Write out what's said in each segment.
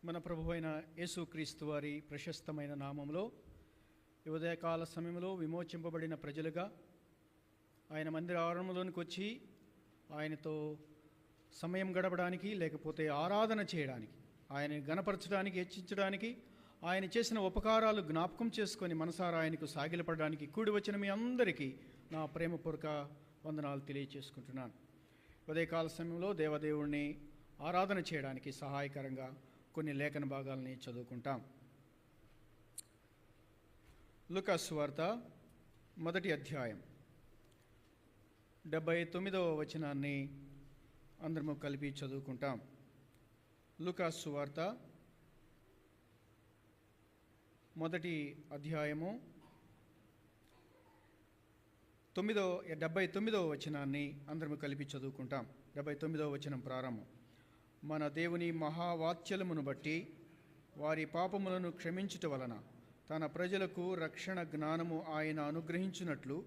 మన ప్రభువైన యేసుక్రీస్తు వారి ప్రశస్తమైన నామములో ఈ ఉదయకాల సమయంలో విమోచింపబడిన ప్రజలుగా ఆయన మందిర ఆవరణలోనికి వచ్చి ఆయనతో సమయం గడపడానికి, లేకపోతే ఆరాధన చేయడానికి, ఆయన గణపరచడానికి, హెచ్చించడానికి, ఆయన చేసిన ఉపకారాలు జ్ఞాపకం చేసుకొని మనసారా ఆయనకు సాగిలపడడానికి కూడి వచ్చిన మీ అందరికీ నా ప్రేమపూర్వక వందనాలు తెలియచేసుకుంటున్నాను. ఉదయకాల సమయంలో దేవదేవుణ్ణి ఆరాధన చేయడానికి సహాయకరంగా కొన్ని లేఖన భాగాలని చదువుకుంటాం. లూకా సువార్త 1వ అధ్యాయం 79వ వచనాన్ని అందరము కలిపి చదువుకుంటాం. లూకా సువార్త 1వ అధ్యాయము 79వ వచనాన్ని అందరము కలిపి చదువుకుంటాం. 79వ వచనం ప్రారంభం. మన దేవుని మహావాత్సల్యమును బట్టి వారి పాపములను క్షమించుట వలన తన ప్రజలకు రక్షణ జ్ఞానము ఆయన అనుగ్రహించినట్లు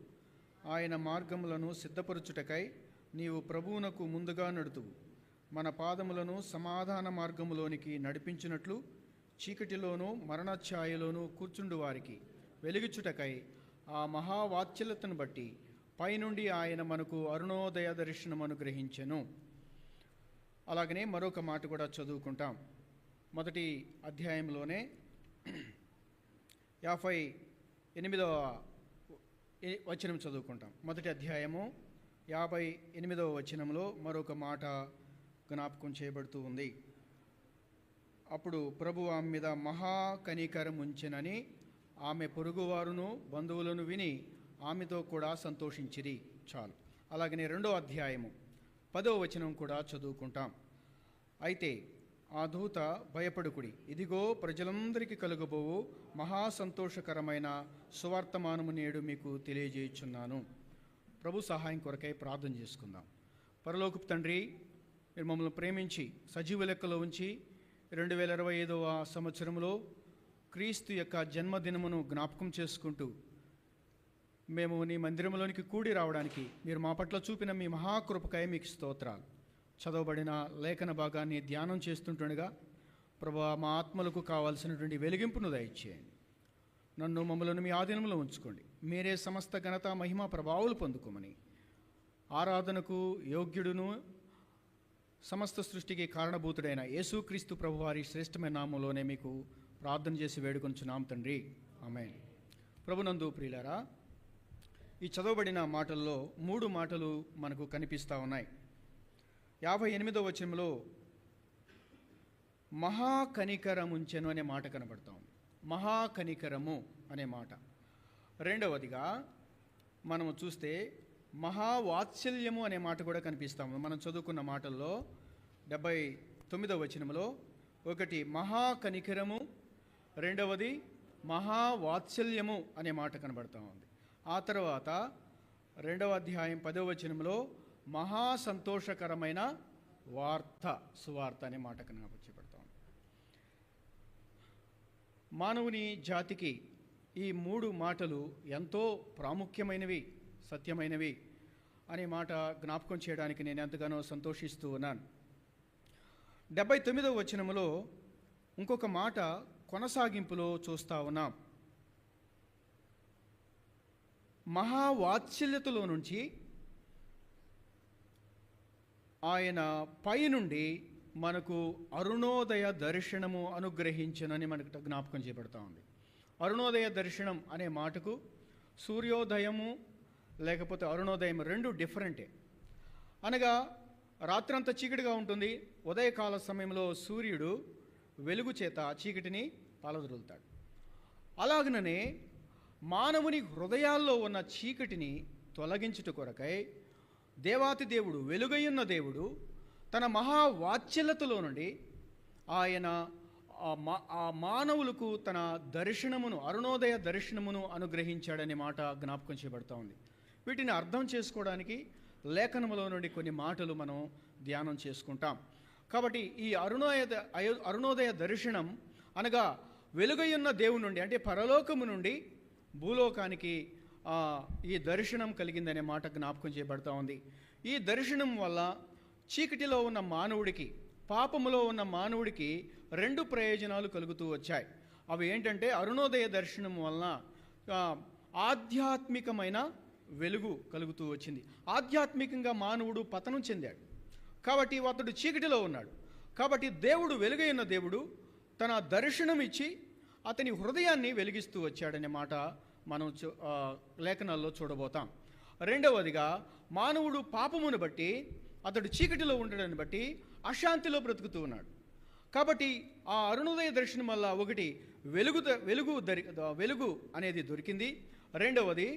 ఆయన మార్గములను సిద్ధపరచుటకై నీవు ప్రభువునకు ముందుగా నడుతువు. మన పాదములను సమాధాన మార్గములోనికి నడిపించినట్లు చీకటిలోనూ మరణఛాయలోనూ కూర్చుండు వారికి వెలుగుచుటకై ఆ మహావాత్సల్యతను బట్టి పైనుండి ఆయన మనకు అరుణోదయ దర్శనం అనుగ్రహించెను. అలాగనే మరొక మాట కూడా చదువుకుంటాం. 1వ అధ్యాయంలోనే 58వ వచనం చదువుకుంటాం. 1వ అధ్యాయము 58వ వచనంలో మరొక మాట జ్ఞాపకం చేయబడుతూ ఉంది. అప్పుడు ప్రభు ఆమె మీద మహా కనికరం ఉంచెనని ఆమె పొరుగువారును బంధువులను విని ఆమెతో కూడా సంతోషించిరి. చాలు. అలాగనే 2వ అధ్యాయము 10వ వచనం కూడా చదువుకుంటాం. అయితే ఆ దూత భయపడుకుడి, ఇదిగో ప్రజలందరికీ కలుగబోవు మహా సంతోషకరమైన సువార్తమానము నేడు మీకు తెలియజేయుచున్నాను. ప్రభు సహాయం కొరకై ప్రార్థన చేసుకుందాం. పరలోకపు తండ్రి, మీరు మమ్మల్ని ప్రేమించి సజీవ లెక్కలో ఉంచి 2025వ సంవత్సరంలో క్రీస్తు యొక్క జన్మదినమును జ్ఞాపకం చేసుకుంటూ మేము నీ మందిరంలోనికి కూడి రావడానికి మీరు మా పట్ల చూపిన మీ మహాకృపకై మీకు స్తోత్రాలు. చదవబడిన లేఖన భాగాన్ని ధ్యానం చేస్తుంటుండగా ప్రభువా, మా ఆత్మలకు కావాల్సినటువంటి వెలిగింపును దయచేయండి. నన్ను మమ్మలను మీ ఆధీనంలో ఉంచుకోండి. మీరే సమస్త ఘనత మహిమ ప్రభావాలు పొందుకోమని ఆరాధనకు యోగ్యుడును సమస్త సృష్టికి కారణభూతుడైన యేసుక్రీస్తు ప్రభువారి శ్రేష్టమైన నామంలోనే మీకు ప్రార్థన చేసి వేడుకొంచున్నాం తండ్రి. ఆమేన్. ప్రభునందు ప్రియులారా, ఈ చదవబడిన మాటల్లో 3 మాటలు మనకు కనిపిస్తూ ఉన్నాయి. 58వ వచనంలో మహాకనికరముంచెను అనే మాట కనబడతా ఉంది. మహాకనికరము అనే మాట. రెండవదిగా మనము చూస్తే మహావాత్సల్యము అనే మాట కూడా కనిపిస్తా ఉంది. మనం చదువుకున్న మాటల్లో 79వ వచనంలో ఒకటి మహాకనికరము, రెండవది మహావాత్సల్యము అనే మాట కనబడతా ఉంది. ఆ తర్వాత 2వ అధ్యాయం 10వ వచనంలో మహా సంతోషకరమైన వార్త, సువార్త అనే మాట కనబడతాం. మానవుని జాతికి ఈ 3 మాటలు ఎంతో ప్రాముఖ్యమైనవి, సత్యమైనవి అనే మాట జ్ఞాపకం చేయడానికి నేను ఎంతగానో సంతోషిస్తూ ఉన్నాను. 79వ వచనంలో ఇంకొక మాట కొనసాగింపులో చూస్తూ ఉన్నాం. మహావాత్సల్యతలో నుంచి ఆయన పైనుండి మనకు అరుణోదయ దర్శనము అనుగ్రహించనని మనకు జ్ఞాపకం చేయబడతా ఉంది. అరుణోదయ దర్శనం అనే మాటకు సూర్యోదయము లేకపోతే అరుణోదయం 2 డిఫరెంటే. అనగా రాత్రంతా చీకటిగా ఉంటుంది, ఉదయకాల సమయంలో సూర్యుడు వెలుగు చేత చీకటిని పాలదొరులుతాడు. అలాగనే మానవుని హృదయాల్లో ఉన్న చీకటిని తొలగించుట కొరకై దేవాతి దేవుడు, వెలుగయున్న దేవుడు తన మహావాత్సల్యతలో నుండి ఆయన ఆ మానవులకు తన దర్శనమును, అరుణోదయ దర్శనమును అనుగ్రహించాడనే మాట జ్ఞాపకం చేయబడతా ఉంది. వీటిని అర్థం చేసుకోవడానికి లేఖనములో నుండి కొన్ని మాటలు మనం ధ్యానం చేసుకుంటాం. కాబట్టి ఈ అరుణోదయ దర్శనం అనగా వెలుగయున్న దేవుని నుండి, అంటే పరలోకము నుండి భూలోకానికి ఈ దర్శనం కలిగిందనే మాట జ్ఞాపకం చేయబడతా ఉంది. ఈ దర్శనం వల్ల చీకటిలో ఉన్న మానవుడికి, పాపములో ఉన్న మానవుడికి రెండు ప్రయోజనాలు కలుగుతూ వచ్చాయి. అవి ఏంటంటే అరుణోదయ దర్శనం వలన ఆధ్యాత్మికమైన వెలుగు కలుగుతూ వచ్చింది. ఆధ్యాత్మికంగా మానవుడు పతనం చెందాడు కాబట్టి అతడు చీకటిలో ఉన్నాడు. కాబట్టి దేవుడు, వెలుగైన దేవుడు తన దర్శనం ఇచ్చి అతని హృదయాన్ని వెలిగిస్తూ వచ్చాడనే మాట మనం లేఖనాల్లో చూడబోతాం. రెండవదిగా, మానవుడు పాపమును బట్టి, అతడు చీకటిలో ఉండడాన్ని బట్టి అశాంతిలో బ్రతుకుతూ ఉన్నాడు. కాబట్టి ఆ అరుణోదయ దర్శనం వల్ల ఒకటి వెలుగు అనేది దొరికింది. రెండవది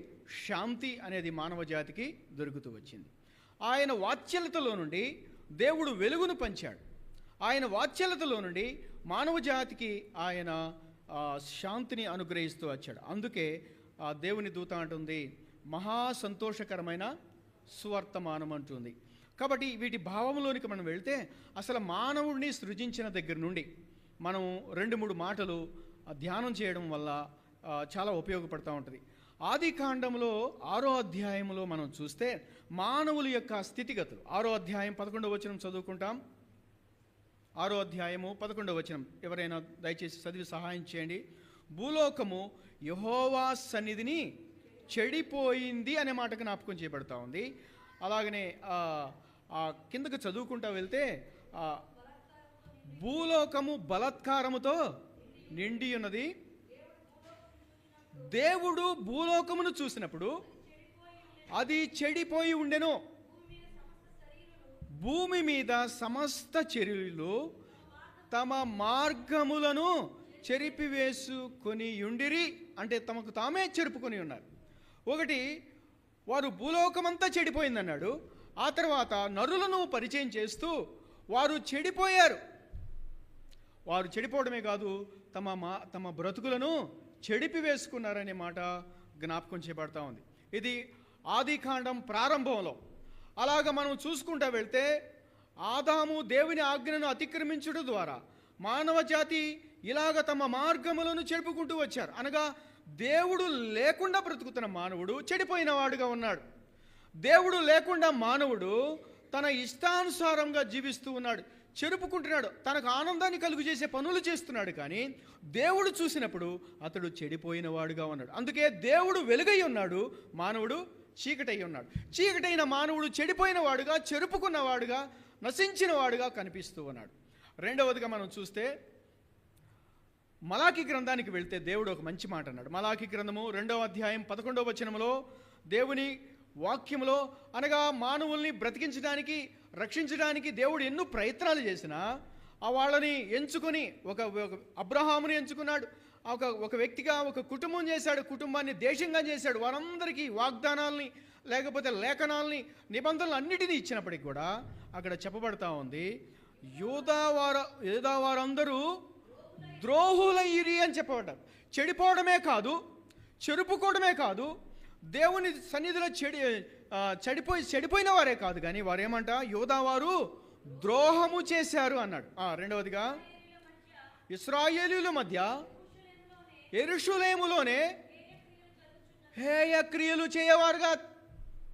శాంతి అనేది మానవ జాతికి దొరుకుతూ వచ్చింది. ఆయన వాత్సల్యతలో నుండి దేవుడు వెలుగును పంచాడు. ఆయన వాత్సల్యతలో నుండి మానవ జాతికి ఆయన శాంతిని అనుగ్రహిస్తూ వచ్చాడు. అందుకే దేవుని దూత అంటుంది, మహా సంతోషకరమైన సువర్తమానం అంటుంది. కాబట్టి వీటి భావంలోనికి మనం వెళ్తే అసలు మానవుడిని సృజించిన దగ్గర నుండి మనం 2-3 మాటలు ధ్యానం చేయడం వల్ల చాలా ఉపయోగపడుతూ ఉంటుంది. ఆది కాండంలో 6వ అధ్యాయంలో మనం చూస్తే మానవుల యొక్క స్థితిగతులు, 6వ అధ్యాయం 11వ వచనం చదువుకుంటాం. 6వ అధ్యాయము 11వ వచనం ఎవరైనా దయచేసి చదివి సహాయం చేయండి. భూలోకము యెహోవా సన్నిధిని చెడిపోయింది అనే మాట జ్ఞాపకం చేయబడతా ఉంది. అలాగనే కిందకు చదువుకుంటా వెళ్తే భూలోకము బలాత్కారముతో నిండి ఉన్నది. దేవుడు భూలోకమును చూసినప్పుడు అది చెడిపోయి ఉండెను. భూమి మీద సమస్త చర్యలు తమ మార్గములను చెరిపివేసుకొని ఉండిరి, అంటే తమకు తామే చెరుపుకొని ఉన్నారు. ఒకటి, వారు భూలోకమంతా చెడిపోయిందన్నాడు. ఆ తర్వాత నరులను పరిచయం చేస్తూ వారు చెడిపోయారు. వారు చెడిపోవడమే కాదు, తమ బ్రతుకులను చెడిపి వేసుకున్నారనే మాట జ్ఞాపకం చేయబడతా ఉంది. ఇది ఆది కాండం ప్రారంభంలో. అలాగ మనం చూసుకుంటూ వెళ్తే ఆదాము దేవుని ఆజ్ఞను అతిక్రమించడం ద్వారా మానవ జాతి ఇలాగ తమ మార్గములను చెడుపుకుంటూ వచ్చారు. అనగా దేవుడు లేకుండా బ్రతుకుతున్న మానవుడు చెడిపోయిన వాడుగా ఉన్నాడు. దేవుడు లేకుండా మానవుడు తన ఇష్టానుసారంగా జీవిస్తూ ఉన్నాడు, చెరుపుకుంటున్నాడు, తనకు ఆనందాన్ని కలుగు చేసే పనులు చేస్తున్నాడు. కానీ దేవుడు చూసినప్పుడు అతడు చెడిపోయిన వాడుగా ఉన్నాడు. అందుకే దేవుడు వెలుగై ఉన్నాడు, మానవుడు చీకటై ఉన్నాడు. చీకటైన మానవుడు చెడిపోయిన వాడుగా, చెరుపుకున్న వాడుగా, నశించిన వాడుగా కనిపిస్తూ ఉన్నాడు. రెండవదిగా మనం చూస్తే మలాకి గ్రంథానికి వెళ్తే దేవుడు ఒక మంచి మాట అన్నాడు. మలాకి గ్రంథము 2వ అధ్యాయం 11వ వచనంలో దేవుని వాక్యంలో, అనగా మానవుల్ని బ్రతికించడానికి, రక్షించడానికి దేవుడు ఎన్నో ప్రయత్నాలు చేసినా వాళ్ళని ఎంచుకొని ఒక అబ్రహాముని ఎంచుకున్నాడు. ఒక వ్యక్తిగా ఒక కుటుంబం చేశాడు, కుటుంబాన్ని దేశంగా చేశాడు. వారందరికీ వాగ్దానాల్ని, లేకపోతే లేఖనాల్ని, నిబంధనలు అన్నిటినీ ఇచ్చినప్పటికీ కూడా అక్కడ చెప్పబడతా ఉంది, యూదా వారందరూ ద్రోహులయ్యిరి అని చెప్పబడ్డారు. చెడిపోవడమే కాదు, చెరుపుకోవడమే కాదు, దేవుని సన్నిధిలో చెడిపోయిన వారే కాదు, కానీ వారేమంట, యూదా వారు ద్రోహము చేశారు అన్నాడు. రెండవదిగా, ఇశ్రాయేలీయుల మధ్య యెరూషలేములోనే హేయ క్రియలు చేయవారుగా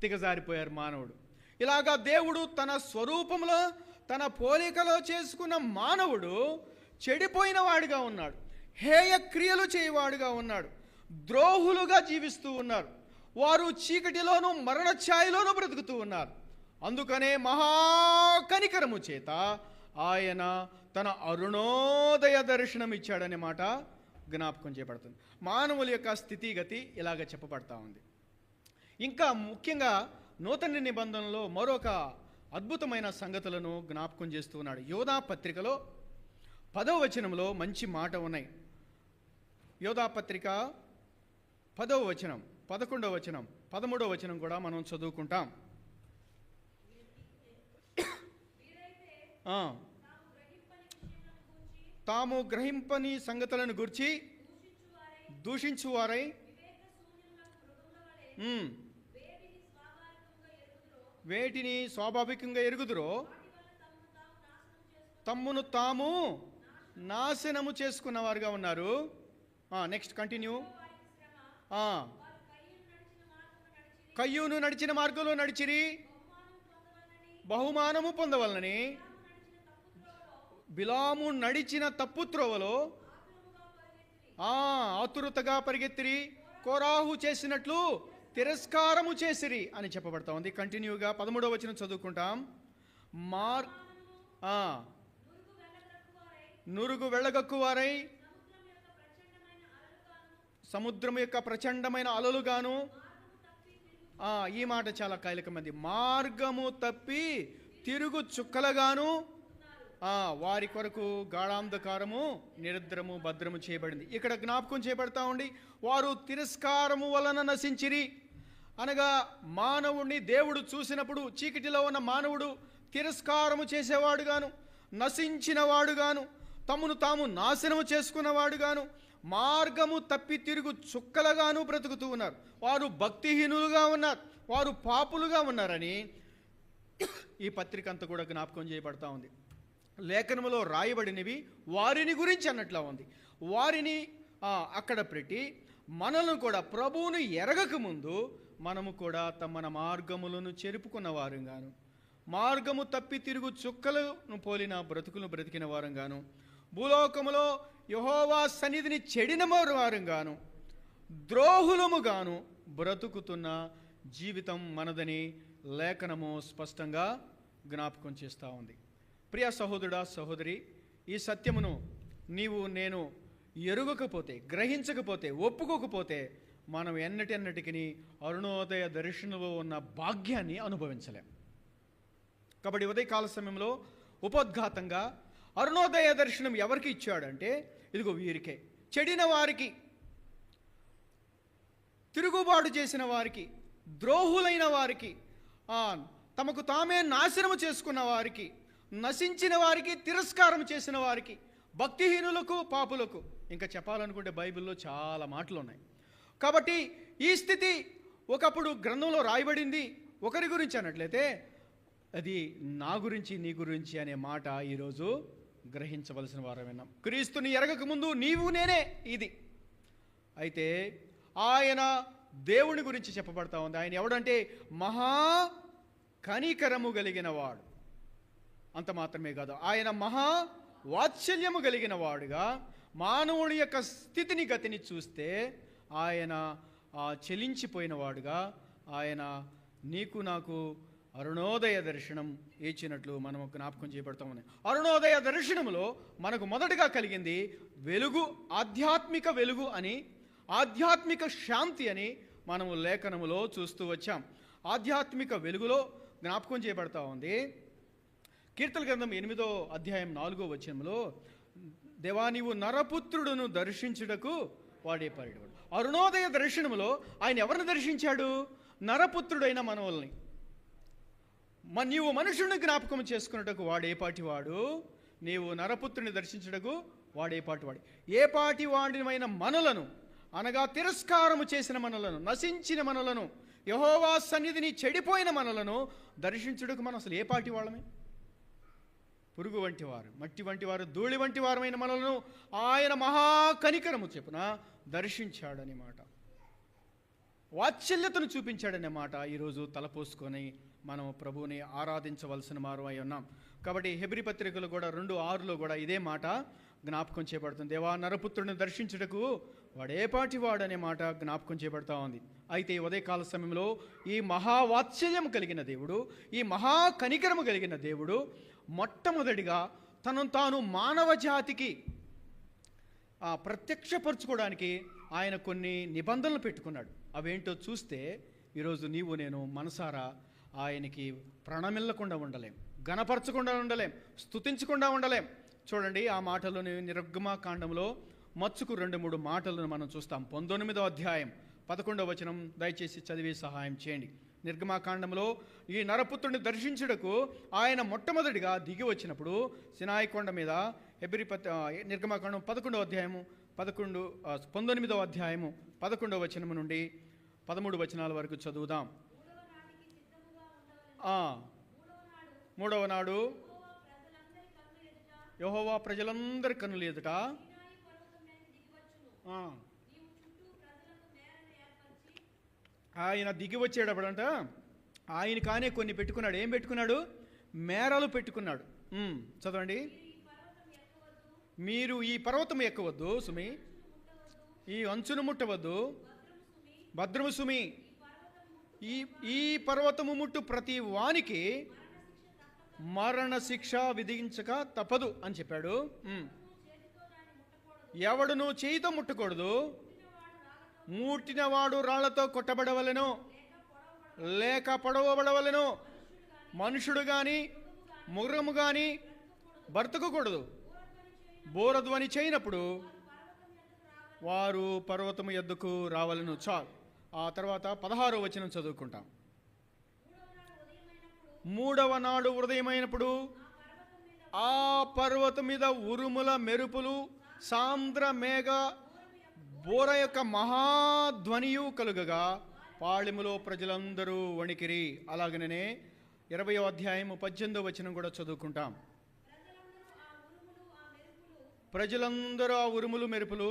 దిగజారిపోయారు మానవుడు. ఇలాగా దేవుడు తన స్వరూపంలో, తన పోలికలో చేసుకున్న మానవుడు చెడిపోయిన వాడిగా ఉన్నాడు, హేయ క్రియలు చేయవాడుగా ఉన్నాడు, ద్రోహులుగా జీవిస్తూ ఉన్నారు. వారు చీకటిలోనూ మరణ ఛాయలోనూ బ్రతుకుతూ ఉన్నారు. అందుకనే మహాకనికరము చేత ఆయన తన అరుణోదయ దర్శనం ఇచ్చాడనే మాట జ్ఞాపకం చేయబడుతుంది. మానవుల యొక్క స్థితిగతి ఇలాగ చెప్పబడతా ఉంది. ఇంకా ముఖ్యంగా నూతన నిబంధనలో మరొక అద్భుతమైన సంగతులను జ్ఞాపకం చేస్తూ ఉన్నాడు. యోధా పత్రికలో 10వ వచనంలో మంచి మాట ఉన్నాయి. యోధా పత్రిక 10వ వచనం, 11వ వచనం, 13వ వచనం కూడా మనం చదువుకుంటాం. తాము గ్రహింపని సంగతులను గురించి దూషించువారై వేటిని స్వాభావికంగా ఎరుగుదురో తమ్మును తాము నాశనము చేసుకున్నవారుగా ఉన్నారు. Next continue. కయ్యూను నడిచిన మార్గంలో నడిచిరి, బహుమానము పొందవలనని బిలాము నడిచిన తప్పు త్రోవలో ఆతురతగా పరిగెత్తిరి, కోరాహు చేసినట్లు తిరస్కారము చేసిరి అని చెప్పబడతా ఉంది. కంటిన్యూగా 13వ వచనం చదువుకుంటాం. నురుగు వెళ్ళగక్కువారై సముద్రం యొక్క ప్రచండమైన అలలుగాను. ఈ మాట చాలా కీలకమైనది. మార్గము తప్పి తిరుగు చుక్కలుగాను వారి కొరకు గాఢాంధకారము నిరుద్రము భద్రము చేయబడింది. ఇక్కడ జ్ఞాపకం చేయబడతా ఉండి, వారు తిరస్కారము వలన నశించిరి అనగా మానవుడిని దేవుడు చూసినప్పుడు చీకటిలో ఉన్న మానవుడు తిరస్కారము చేసేవాడుగాను, నశించిన వాడుగాను, తమను తాము నాశనము చేసుకున్నవాడుగాను, మార్గము తప్పి తిరుగు చుక్కలుగాను బ్రతుకుతూ ఉన్నారు. వారు భక్తిహీనులుగా ఉన్నారు, వారు పాపులుగా ఉన్నారని ఈ పత్రిక అంతా కూడా జ్ఞాపకం చేయబడతా ఉంది. లేఖనములో రాయబడినవి వారిని గురించి అన్నట్లా ఉంది. వారిని అక్కడ పెట్టి మనల్ని కూడా ప్రభువును ఎరగక ముందు మనము కూడా మన మార్గములను చెరుపుకున్న వారంగాను, మార్గము తప్పి తిరుగు చుక్కలను పోలిన బ్రతుకులను బ్రతికిన వారంగాను, భూలోకములో యెహోవా సన్నిధిని చెడిన వారంగాను, ద్రోహులముగాను బ్రతుకుతున్న జీవితం మనదని లేఖనము స్పష్టంగా జ్ఞాపకం చేస్తూ ఉంది. ప్రియ సహోదరుడా, సహోదరి, ఈ సత్యమును నీవు నేను ఎరుగకపోతే, గ్రహించకపోతే, ఒప్పుకోకపోతే మనం ఎన్నటికి అరుణోదయ దర్శనంలో ఉన్న భాగ్యాన్ని అనుభవించలేం. కాబట్టి ఉదయకాల సమయంలో ఉపోద్ఘాతంగా అరుణోదయ దర్శనం ఎవరికి ఇచ్చాడంటే, ఇదిగో వీరికే, చెడిన వారికి, తిరుగుబాటు చేసిన వారికి, ద్రోహులైన వారికి, తమకు తామే నాశనము చేసుకున్న వారికి, నశించిన వారికి, తిరస్కారం చేసిన వారికి, భక్తిహీనులకు, పాపులకు, ఇంకా చెప్పాలనుకుంటే బైబిల్లో చాలా మాటలు ఉన్నాయి. కాబట్టి ఈ స్థితి ఒకప్పుడు గ్రంథంలో రాయబడింది ఒకరి గురించి అన్నట్లయితే అది నా గురించి, నీ గురించి అనే మాట ఈరోజు గ్రహించవలసిన వారం విన్నాం. క్రీస్తుని ఎరగక ముందు నీవు నేనే ఇది. అయితే ఆయన దేవుని గురించి చెప్పబడతా ఉంది. ఆయన ఎవడంటే మహా కనికరము కలిగిన వాడు. అంత మాత్రమే కాదు, ఆయన మహా వాత్సల్యము కలిగిన వాడుగా మానవుడి యొక్క స్థితిని గతిని చూస్తే ఆయన చెలించిపోయిన వాడుగా ఆయన నీకు నాకు అరుణోదయ దర్శనం ఇచ్చినట్లు మనం జ్ఞాపకం చేయబడతామని. అరుణోదయ దర్శనంలో మనకు మొదటగా కలిగింది వెలుగు, ఆధ్యాత్మిక వెలుగు అని, ఆధ్యాత్మిక శాంతి అని మనము లేఖనములో చూస్తూ వచ్చాం. ఆధ్యాత్మిక వెలుగులో జ్ఞాపకం చేయబడతా ఉంది. కీర్తన గ్రంథం 8వ అధ్యాయం 4వ వచనంలో, దేవా నీవు నరపుత్రుడును దర్శించుటకు వాడే పరిడు. అరుణోదయ దర్శనములో ఆయన ఎవరిని దర్శించాడు? నరపుత్రుడైన మనవల్ని. నీవు మనుషుని జ్ఞాపకం చేసుకున్నటకు వాడేపాటి వాడు, నీవు నరపుత్రుని దర్శించుటకు వాడేపాటి వాడు. ఏ పాటి వాడినైన మనలను అనగా తిరస్కారము చేసిన మనలను, నశించిన మనలను, యెహోవా సన్నిధిని చెడిపోయిన మనలను దర్శించుటకు మనం అసలు ఏ పాటి వాళ్ళమే? పురుగు వంటి వారు, మట్టి వంటి వారు, ధూళి వంటి వారమైన మనలను ఆయన మహాకనికరము చెప్పున దర్శించాడనే మాట, వాత్సల్యతను చూపించాడనే మాట ఈరోజు తలపోసుకొని మనం ప్రభువుని ఆరాధించవలసిన వారు అయి ఉన్నాం. కాబట్టి హెబ్రీ పత్రికలు కూడా 2:6లో కూడా ఇదే మాట జ్ఞాపకం చేయబడుతుంది. దేవా నరపుత్రుడిని దర్శించుటకు వాడేపాటి వాడనే మాట జ్ఞాపకం చేయబడతా ఉంది. అయితే ఈ ఉదయకాల సమయంలో ఈ మహావాత్సల్యం కలిగిన దేవుడు, ఈ మహాకనికరము కలిగిన దేవుడు మొట్టమొదటిగా తనను తాను మానవ జాతికి ప్రత్యక్షపరచుకోవడానికి ఆయన కొన్ని నిబంధనలు పెట్టుకున్నాడు. అవేంటో చూస్తే ఈరోజు నీవు నేను మనసారా ఆయనకి ప్రణమిల్లకుండా ఉండలేం, గణపరచకుండా ఉండలేం, స్తుతించకుండా ఉండలేం. చూడండి, ఆ మాటలోని నిర్గమాకాండంలో మచ్చుకు 2-3 మాటలను మనం చూస్తాం. 19వ అధ్యాయం 11వ వచనం దయచేసి చదివి సహాయం చేయండి. నిర్గమాకాండంలో ఈ నరపుత్రుడిని దర్శించుటకు ఆయన మొట్టమొదటిగా దిగి వచ్చినప్పుడు సినాయి కొండ మీద, నిర్గమాకాండం 11వ అధ్యాయము 19వ అధ్యాయము 11వ వచనము నుండి 13 వచనాల వరకు చదువుదాం. 3వ నాడు యెహోవా ప్రజలందరి కన్నుల ఎదుట ఆయన దిగి వచ్చేటప్పుడంట ఆయన కానే కొన్ని పెట్టుకున్నాడు. ఏం పెట్టుకున్నాడు? మేరలు పెట్టుకున్నాడు. చదవండి. మీరు ఈ పర్వతము ఎక్కవద్దు సుమి, ఈ అంచును ముట్టవద్దు, భద్రము సుమి, ఈ పర్వతము ముట్టు ప్రతి వానికి మరణ శిక్ష విధించక తప్పదు అని చెప్పాడు. ఎవడును చేయితో ముట్టకూడదు, ముట్టినవాడు రాళ్లతో కొట్టబడవలెను లేక పొడవబడవలెను. మనుషుడు గాని మృగము గాని బ్రతకకూడదు. బోరధ్వని చేయనప్పుడు వారు పర్వతము ఎద్దుకు రావలను. చాలు. ఆ తర్వాత 16వ వచనం చదువుకుంటాం. 3వ నాడు ఉదయమైనప్పుడు ఆ పర్వతం మీద ఉరుముల మెరుపులు, సాంద్ర మేఘ బోర యొక్క మహాధ్వనియు కలుగగా పాళెములో ప్రజలందరూ వణికిరి. అలాగనే 20వ అధ్యాయం 18వ వచనం కూడా చదువుకుంటాం. ప్రజలందరూ ఆ ఉరుములు మెరుపులు,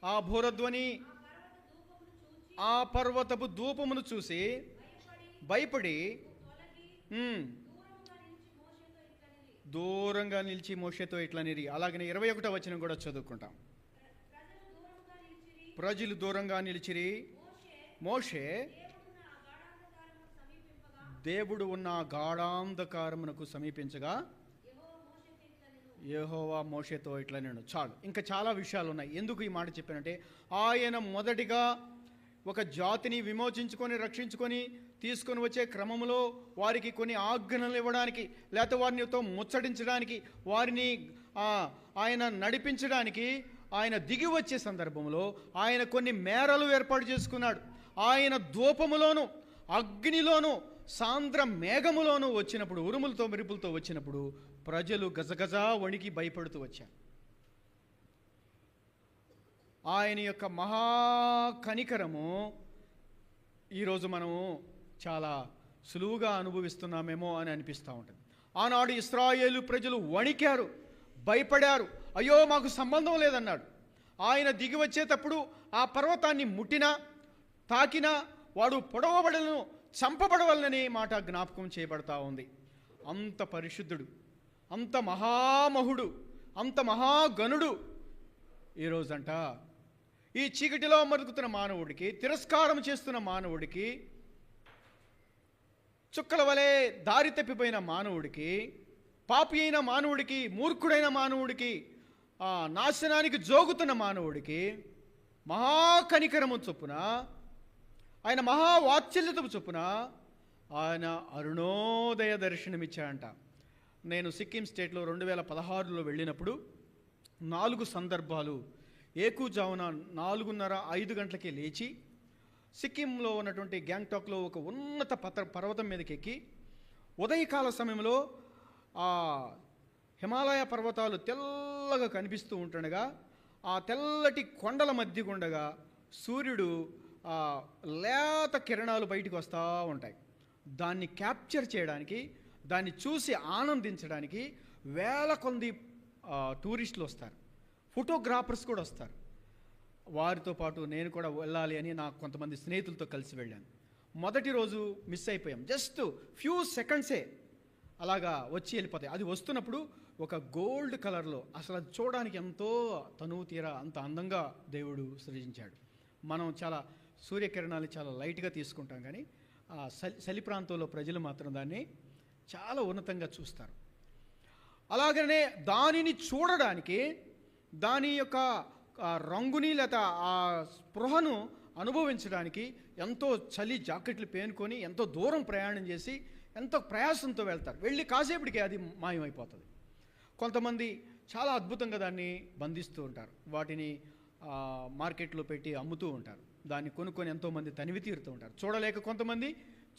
ఆ బోరధ్వని, ఆ పర్వతపు ధూపమును చూసి భయపడి దూరంగా నిలిచి మోషేతో ఇట్లనిరి. అలాగనే 21వ వచనం కూడా చదువుకుంటాం. ప్రజలు దూరంగా నిలిచిరి. మోషే దేవుడు ఉన్న గాఢాంధకారమునకు సమీపించగా యెహోవా మోషేతో ఇట్లనేను. చాలు. ఇంకా చాలా విషయాలు ఉన్నాయి. ఎందుకు ఈ మాట చెప్పానంటే, ఆయన మొదటిగా ఒక జాతిని విమోచించుకొని రక్షించుకొని తీసుకొని వచ్చే క్రమంలో వారికి కొన్ని ఆజ్ఞలు ఇవ్వడానికి, లేకపోతే వారినితో ముచ్చటించడానికి, వారిని ఆయన నడిపించడానికి ఆయన దిగి వచ్చే సందర్భంలో ఆయన కొన్ని మేరలు ఏర్పాటు చేసుకున్నాడు. ఆయన ధూపములోను అగ్నిలోను సాంద్ర మేఘములోను వచ్చినప్పుడు, ఉరుములతో మెరుపులతో వచ్చినప్పుడు ప్రజలు గజగజ వణికి భయపడుతూ వచ్చారు. ఆయన యొక్క మహాకనికరము ఈరోజు మనము చాలా సులువుగా అనుభవిస్తున్నామేమో అని అనిపిస్తూ ఉంటుంది. ఆనాడు ఇశ్రాయేలు ప్రజలు వణికారు, భయపడారు. అయ్యో మాకు సంబంధం లేదన్నాడు. ఆయన దిగి వచ్చేటప్పుడు ఆ పర్వతాన్ని ముట్టినా తాకినా వాడు పొడవబడలను, చంపబడవలనని మాట జ్ఞాపకం చేయబడతా ఉంది. అంత పరిశుద్ధుడు, అంత మహామహుడు, అంత మహాగణుడు ఈరోజంట ఈ చీకటిలో మరుగుతున్న మానవుడికి, తిరస్కారం చేస్తున్న మానవుడికి, చుక్కల వలె దారి తప్పిపోయిన మానవుడికి, పాపి అయిన మానవుడికి, మూర్ఖుడైన మానవుడికి, నాశనానికి జోగుతున్న మానవుడికి మహాకనికరము చొప్పున, ఆయన మహావాత్సల్యతము చొప్పున ఆయన అరుణోదయ దర్శనమిచ్చాడంట. నేను సిక్కిం స్టేట్లో 2016లో వెళ్ళినప్పుడు 4 సందర్భాలు ఏకూజామున 4:30-5 గంటలకి లేచి సిక్కింలో ఉన్నటువంటి గ్యాంగ్టాక్లో ఒక ఉన్నత పర్వతం మీదకి ఎక్కి ఉదయకాల సమయంలో ఆ హిమాలయ పర్వతాలు తెల్లగా కనిపిస్తూ ఉంటుండగా ఆ తెల్లటి కొండల మధ్య గుండగా సూర్యుడు లేత కిరణాలు బయటకు వస్తూ ఉంటాయి. దాన్ని క్యాప్చర్ చేయడానికి, దాన్ని చూసి ఆనందించడానికి వేల కొద్ది టూరిస్టులు వస్తారు, ఫోటోగ్రాఫర్స్ కూడా వస్తారు. వారితో పాటు నేను కూడా వెళ్ళాలి అని నాకు కొంతమంది స్నేహితులతో కలిసి వెళ్ళాను. మొదటి రోజు మిస్ అయిపోయాం. జస్ట్ ఫ్యూ సెకండ్సే అలాగా వచ్చి వెళ్ళిపోతాయి. అది వస్తున్నప్పుడు ఒక గోల్డ్ కలర్లో, అసలు అది చూడడానికి ఎంతో తనువు తీరా అంత అందంగా దేవుడు సృజించాడు. మనం చాలా సూర్యకిరణాలు చాలా లైట్గా తీసుకుంటాం, కానీ చలి ప్రాంతంలో ప్రజలు మాత్రం దాన్ని చాలా ఉన్నతంగా చూస్తారు. అలాగనే దానిని చూడడానికి, దాని యొక్క రంగుని లేదా ఆ స్పృహను అనుభవించడానికి ఎంతో చలి జాకెట్లు పేనుకొని ఎంతో దూరం ప్రయాణం చేసి ఎంతో ప్రయాసంతో వెళ్తారు. వెళ్ళి కాసేపటికి అది మాయమైపోతుంది. కొంతమంది చాలా అద్భుతంగా దాన్ని బంధిస్తూ ఉంటారు, వాటిని మార్కెట్లో పెట్టి అమ్ముతూ ఉంటారు. దాన్ని కొనుక్కొని ఎంతోమంది తనివి తీరుతూ ఉంటారు. చూడలేక కొంతమంది,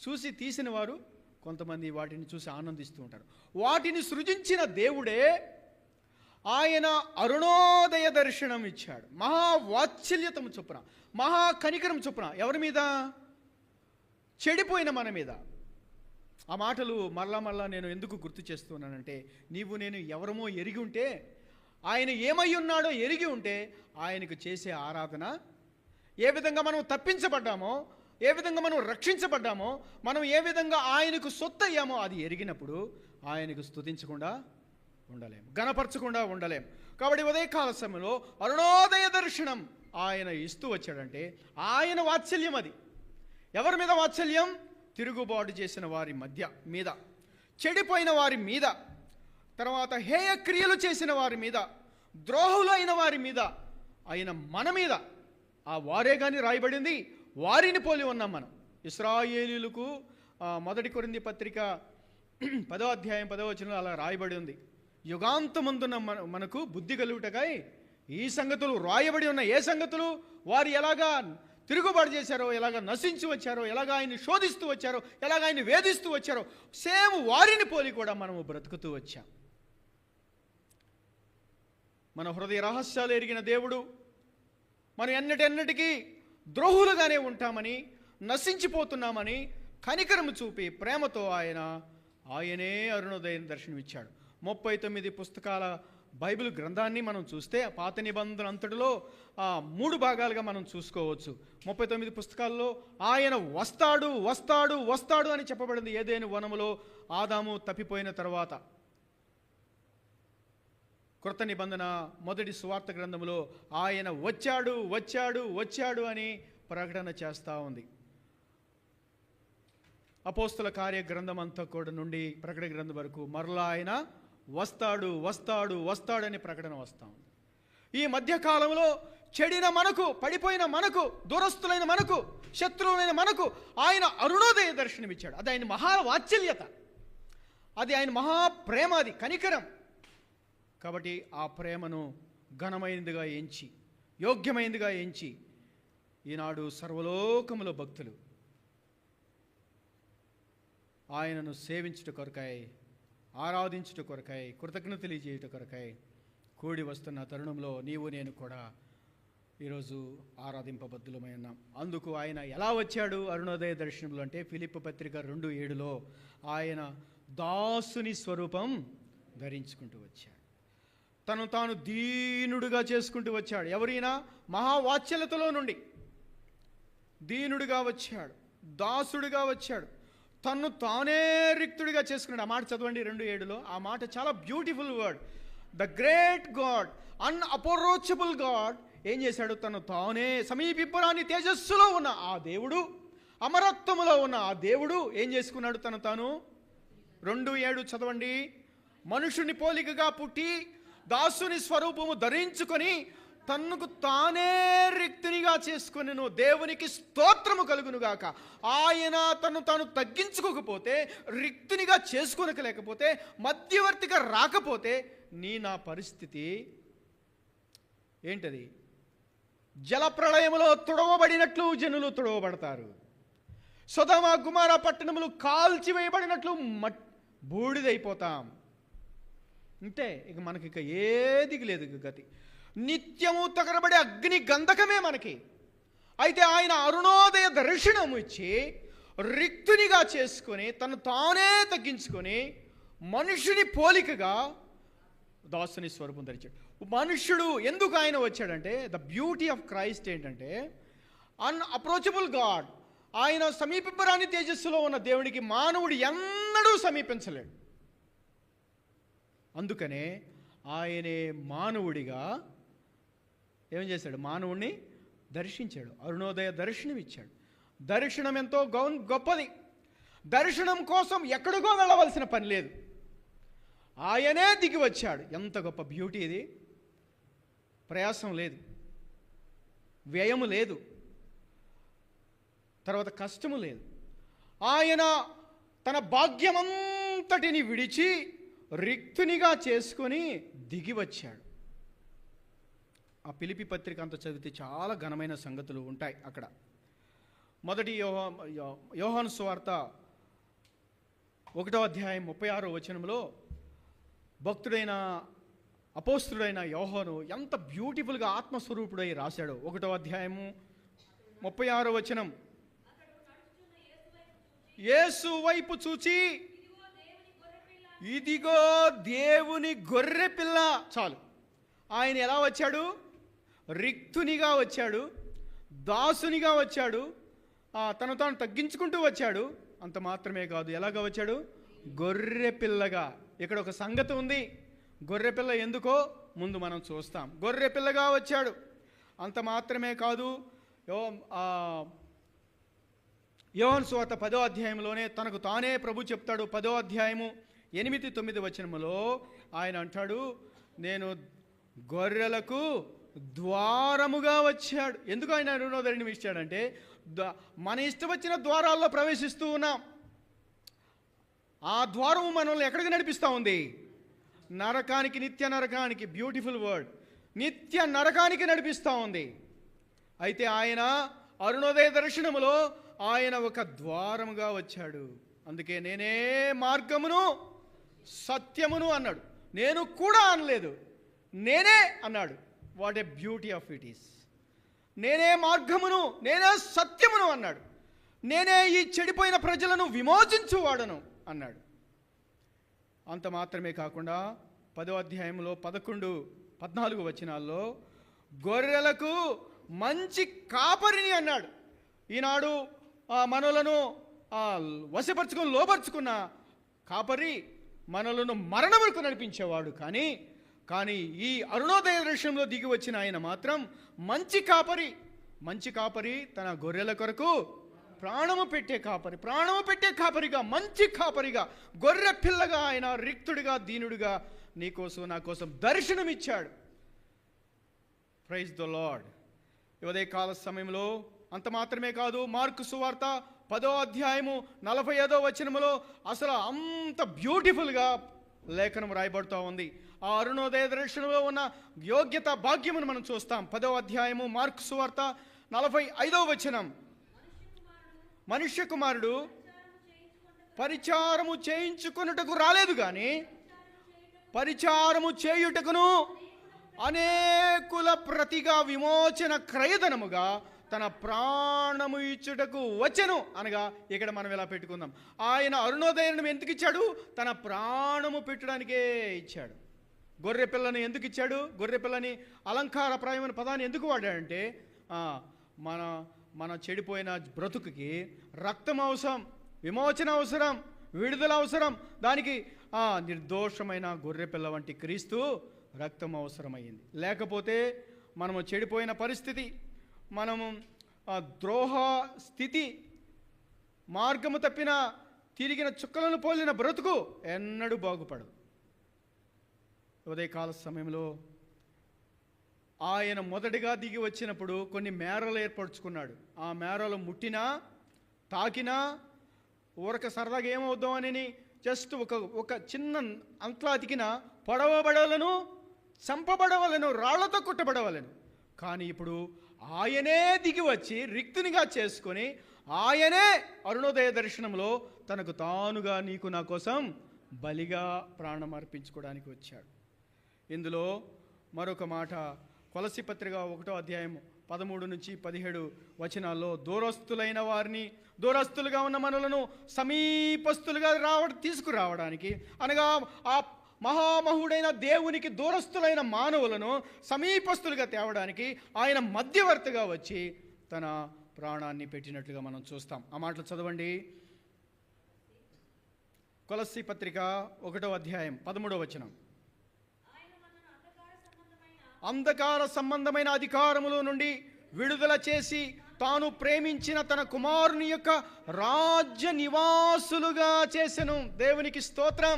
చూసి తీసిన వారు కొంతమంది వాటిని చూసి ఆనందిస్తూ ఉంటారు. వాటిని సృజించిన దేవుడే ఆయన అరుణోదయ దర్శనం ఇచ్చాడు. మహావాత్సల్యతము చొప్పున, మహాకనికరం చొప్పున. ఎవరి మీద? చెడిపోయిన మన మీద. ఆ మాటలు మరలా నేను ఎందుకు గుర్తు చేస్తున్నానంటే, నీవు నేను ఎవరమో ఎరిగి ఉంటే, ఆయన ఏమై ఉన్నాడో ఎరిగి ఉంటే ఆయనకు చేసే ఆరాధన, ఏ విధంగా మనం తప్పించబడ్డామో, ఏ విధంగా మనం రక్షించబడ్డామో, మనం ఏ విధంగా ఆయనకు సొత్తు అయ్యామో అది ఎరిగినప్పుడు ఆయనకు స్తుతించకుండా ఉండలేం, గణపరచకుండా ఉండలేం. కాబట్టి ఉదయకాల సమయంలో అరుణోదయ దర్శనం ఆయన ఇస్తూ వచ్చాడంటే ఆయన వాత్సల్యం అది. ఎవరి మీద వాత్సల్యం? తిరుగుబాటు చేసిన వారి మీద, చెడిపోయిన వారి మీద, తర్వాత హేయ క్రియలు చేసిన వారి మీద, ద్రోహులైన వారి మీద, ఆయన మన మీద. ఆ వారే కానీ రాయబడింది, వారిని పోలి ఉన్నాం మనం. ఇశ్రాయేలీయులకు 1 కొరింథీ పత్రిక 10వ అధ్యాయం 10వ వచనంలో అలా రాయబడి ఉంది. యుగాంతమందున మనకు బుద్ధి కలుగుటకై ఈ సంగతులు రాయబడి ఉన్నాయి. ఏ సంగతులు? వారు ఎలాగా తిరుగుబాటు చేశారో, ఎలాగ నశించి వచ్చారో, ఎలాగ ఆయన్ని శోధిస్తూ వచ్చారో, ఎలాగ ఆయన్ని వేధిస్తూ వచ్చారో, సేమ్ వారిని పోలి కూడా మనము బ్రతుకుతూ వచ్చాం. మన హృదయ రహస్యాలు ఎరిగిన దేవుడు మనం ఎన్నటికీ ద్రోహులుగానే ఉంటామని, నశించిపోతున్నామని కనికరము చూపి ప్రేమతో ఆయనే అరుణోదయం దర్శనమిచ్చాడు. 39 పుస్తకాల బైబిల్ గ్రంథాన్ని మనం చూస్తే పాత నిబంధన అంతటిలో 3 భాగాలుగా మనం చూసుకోవచ్చు. 39 పుస్తకాల్లో ఆయన వస్తాడు వస్తాడు వస్తాడు అని చెప్పబడింది. ఏదైనా వనములో ఆదాము తప్పిపోయిన తర్వాత కృత నిబంధన మొదటి సువార్త గ్రంథంలో ఆయన వచ్చాడు వచ్చాడు వచ్చాడు అని ప్రకటన చేస్తూ ఉంది. అపోస్తుల కార్య గ్రంథం అంతా కూడా నుండి ప్రకటన గ్రంథం వరకు మరలా ఆయన వస్తాడు వస్తాడు వస్తాడని ప్రకటన వస్తూ ఉంది. ఈ మధ్యకాలంలో చెడిన మనకు, పడిపోయిన మనకు, దూరస్తులైన మనకు, శత్రువులైన మనకు ఆయన అరుణోదయ దర్శనమిచ్చాడు. అది ఆయన మహావాత్సల్యత, అది ఆయన మహాప్రేమ, అది కనికరం. కాబట్టి ఆ ప్రేమను ఘనమైనదిగా ఎంచి, యోగ్యమైనదిగా ఎంచి ఈనాడు సర్వలోకములో భక్తులు ఆయనను సేవించుట కొరకై, ఆరాధించుట కొరకై, కృతజ్ఞత తెలియజేయుట కొరకై కూడి వస్తున్న తరుణంలో నీవు నేను కూడా ఈరోజు ఆరాధింపబద్ధులమై ఉన్నాం. అందుకు ఆయన ఎలా వచ్చాడు అరుణోదయ దర్శనంలో అంటే ఫిలిప్పీ పత్రిక 2:7లో ఆయన దాసుని స్వరూపం ధరించుకుంటూ వచ్చాడు. తను తాను దీనుడుగా చేసుకుంటూ వచ్చాడు. ఎవరైనా మహావాత్సల్యతలో నుండి దీనుడిగా వచ్చాడు, దాసుడిగా వచ్చాడు, తన్ను తానే రిక్తుడిగా చేసుకున్నాడు. ఆ మాట చదవండి 2:7లో. ఆ మాట చాలా beautiful word. The great god, unapproachable god ఏం చేశాడు? తను తానే సమీపింపరాని తేజస్సులో ఉన్న ఆ దేవుడు, అమరత్వములో ఉన్న ఆ దేవుడు ఏం చేసుకున్నాడు? తను తాను 2:7 చదవండి. మనుషుని పోలికగా పుట్టి దాసుని స్వరూపము ధరించుకొని తన్నుకు తానే రిక్తునిగా చేసుకొనెను. దేవునికి స్తోత్రము కలుగునుగాక. ఆయన తను తాను తగ్గించుకోకపోతే, రిక్తునిగా చేసుకోనలేకపోతే, మధ్యవర్తిగా రాకపోతే నా పరిస్థితి ఏంటది? జలప్రళయములో తుడవబడినట్లు జనులు తుడవబడతారు. సొదొమ గుమొర్రా పట్టణములు కాల్చివేయబడినట్లు బూడిదైపోతాం. అంతే, ఇక మనకి ఏది లేదు గతి. నిత్యము తగరబడే అగ్ని గంధకమే మనకి. అయితే ఆయన అరుణోదయ దర్శనము ఇచ్చి రిక్తునిగా చేసుకొని తను తానే తగ్గించుకొని మనుషుని పోలికగా దాసుని స్వరూపం ధరించాడు. మనుష్యుడు ఎందుకు ఆయన వచ్చాడంటే, ద బ్యూటీ ఆఫ్ క్రైస్ట్ ఏంటంటే అన్అప్రోచబుల్ గాడ్. ఆయన సమీపింపరాని తేజస్సులో ఉన్న దేవునికి మానవుడు ఎన్నడూ సమీపించలేడు. అందుకనే ఆయనే మానవుడిగా ఏం చేశాడు? మానవుడిని దర్శించాడు, అరుణోదయ దర్శనం ఇచ్చాడు. దర్శనం ఎంతో గొప్పది. దర్శనం కోసం ఎక్కడికో వెళ్ళవలసిన పని లేదు, ఆయనే దిగి వచ్చాడు. ఎంత గొప్ప బ్యూటీ ఇది! ప్రయాసం లేదు, వ్యయము లేదు, తర్వాత కష్టము లేదు. ఆయన తన భాగ్యమంతటిని విడిచి రిక్తునిగా చేసుకొని దిగి వచ్చాడు. ఆ ఫిలిప్పీ పత్రిక అంతా చదివితే చాలా ఘనమైన సంగతులు ఉంటాయి అక్కడ. మొదటి యోహాను సువార్త 1వ అధ్యాయం 36వ వచనంలో భక్తుడైన అపోస్తుడైన యోహాను ఎంత బ్యూటిఫుల్గా ఆత్మస్వరూపుడై రాశాడు. 1వ అధ్యాయము 36వ వచనం, యేసు వైపు చూచి ఇదిగో దేవుని గొర్రె పిల్ల. చాలు. ఆయన ఎలా వచ్చాడు? రిక్తునిగా వచ్చాడు, దాసునిగా వచ్చాడు, తను తాను తగ్గించుకుంటూ వచ్చాడు. అంత మాత్రమే కాదు, ఎలాగా వచ్చాడు? గొర్రె పిల్లగా. ఇక్కడ ఒక సంగతి ఉంది. గొర్రెపిల్ల ఎందుకో ముందు మనం చూస్తాం. గొర్రెపిల్లగా వచ్చాడు. అంత మాత్రమే కాదు, యోహాను సువార్త 10వ అధ్యాయంలోనే తనకు తానే ప్రభు చెప్తాడు. 10వ అధ్యాయము 8-9 వచనములో ఆయన అంటాడు, నేను గొర్రెలకు ద్వారముగా వచ్చాడు. ఎందుకు ఆయన అరుణోదరిని ఇచ్చాడంటే, మన ఇష్టం వచ్చిన ద్వారాల్లో ప్రవేశిస్తూ ఉన్నాం. ఆ ద్వారము మనల్ని ఎక్కడికి నడిపిస్తూ ఉంది? నరకానికి, నిత్య నరకానికి. Beautiful word. నిత్య నరకానికి నడిపిస్తూ ఉంది. అయితే ఆయన అరుణోదయ దర్శనములో ఆయన ఒక ద్వారముగా వచ్చాడు. అందుకే నేనే మార్గమును సత్యమును అన్నాడు. నేను కూడా అనలేదు, నేనే అన్నాడు. What a beauty of it is. నేనే మార్గమును, నేనే సత్యమును అన్నాడు. నేనే ఈ చెడిపోయిన ప్రజలను విమోచించువాడను అన్నాడు. అంత మాత్రమే కాకుండా 10వ అధ్యాయంలో 11-14 వచనాల్లో గొర్రెలకు మంచి కాపరిని అన్నాడు. ఈనాడు మనలను వశపరుచుకొని లోపరుచుకున్న కాపరి మనలను మరణములకు నడిపించేవాడు. కానీ ఈ అరుణోదయ దర్శనంలో దిగి వచ్చిన ఆయన మాత్రం మంచి కాపరి. మంచి కాపరి తన గొర్రెల కొరకు ప్రాణము పెట్టే కాపరి. ప్రాణము పెట్టే కాపరిగా, మంచి కాపరిగా, గొర్రె పిల్లగా ఆయన రిక్తుడిగా, దీనుడిగా నీకోసం నా కోసం దర్శనమిచ్చాడు. Praise the lord. ఉదయ కాల సమయంలో అంత మాత్రమే కాదు, మార్కు సువార్త 10వ అధ్యాయము 45వ వచనములో అసలు అంత బ్యూటిఫుల్గా లేఖనం రాయబడుతూ ఉంది. ఆ అరుణోదయ దర్శనంలో ఉన్న యోగ్యత భాగ్యమును మనం చూస్తాం. 10వ అధ్యాయము మార్కు సువార్త 45వ వచనం, మనుష్య కుమారుడు పరిచారము చేయించుకొనుటకు రాలేదు కానీ పరిచారము చేయుటకును అనేకుల ప్రతిగా విమోచన క్రయధనముగా తన ప్రాణము ఇచ్చుటకు వచ్చెను అనగా, ఇక్కడ మనం ఇలా పెట్టుకుందాం, ఆయన అరుణోదయం ఎందుకు ఇచ్చాడు? తన ప్రాణము పెట్టడానికే ఇచ్చాడు. గొర్రె పిల్లని ఎందుకు ఇచ్చాడు? గొర్రె పిల్లని అలంకారప్రాయమైన పదాన్ని ఎందుకు వాడాడంటే, మన చెడిపోయిన బ్రతుకుకి రక్తం అవసరం, విమోచన అవసరం, విడుదల అవసరం. దానికి నిర్దోషమైన గొర్రెపిల్ల వంటి క్రీస్తు రక్తం అవసరమైంది. లేకపోతే మనము చెడిపోయిన పరిస్థితి, మనము ద్రోహ స్థితి, మార్గము తప్పిన తిరిగిన చుక్కలను పోలిన బ్రతుకు ఎన్నడూ బాగుపడదు. ఉదయకాల సమయంలో ఆయన మొదటిగా దిగి వచ్చినప్పుడు కొన్ని మేరలు ఏర్పరచుకున్నాడు. ఆ మేరలు ముట్టినా, తాకినా, ఊరక సరదాగా ఏమవుద్దామని జస్ట్ ఒక చిన్న అంట్లా అతికిన పొడవబడవలను, చంపబడవలను, రాళ్లతో కుట్టబడవలను. కానీ ఇప్పుడు ఆయనే దిగి వచ్చి రిక్తునిగా చేసుకొని ఆయనే అరుణోదయ దర్శనంలో తనకు తానుగా నీకు నా కోసం బలిగా ప్రాణం అర్పించుకోవడానికి వచ్చాడు. ఇందులో మరొక మాట, కొలస్సీ పత్రిక 1వ అధ్యాయం 13-17 వచనాల్లో దూరస్తులుగా ఉన్న మనలను సమీపస్తులుగా తీసుకురావడానికి, అనగా ఆ మహామహుడైన దేవునికి దూరస్తులైన మానవులను సమీపస్తులుగా తేవడానికి ఆయన మధ్యవర్తిగా వచ్చి తన ప్రాణాన్ని పెట్టినట్లుగా మనం చూస్తాం. ఆ మాటలు చదవండి. కొలస్సీ పత్రిక 1వ అధ్యాయం 13వ వచనం, అంధకార సంబంధమైన అధికారముల నుండి విడుదల చేసి తాను ప్రేమించిన తన కుమారుని యొక్క రాజ్య నివాసులుగా చేసెను. దేవునికి స్తోత్రం.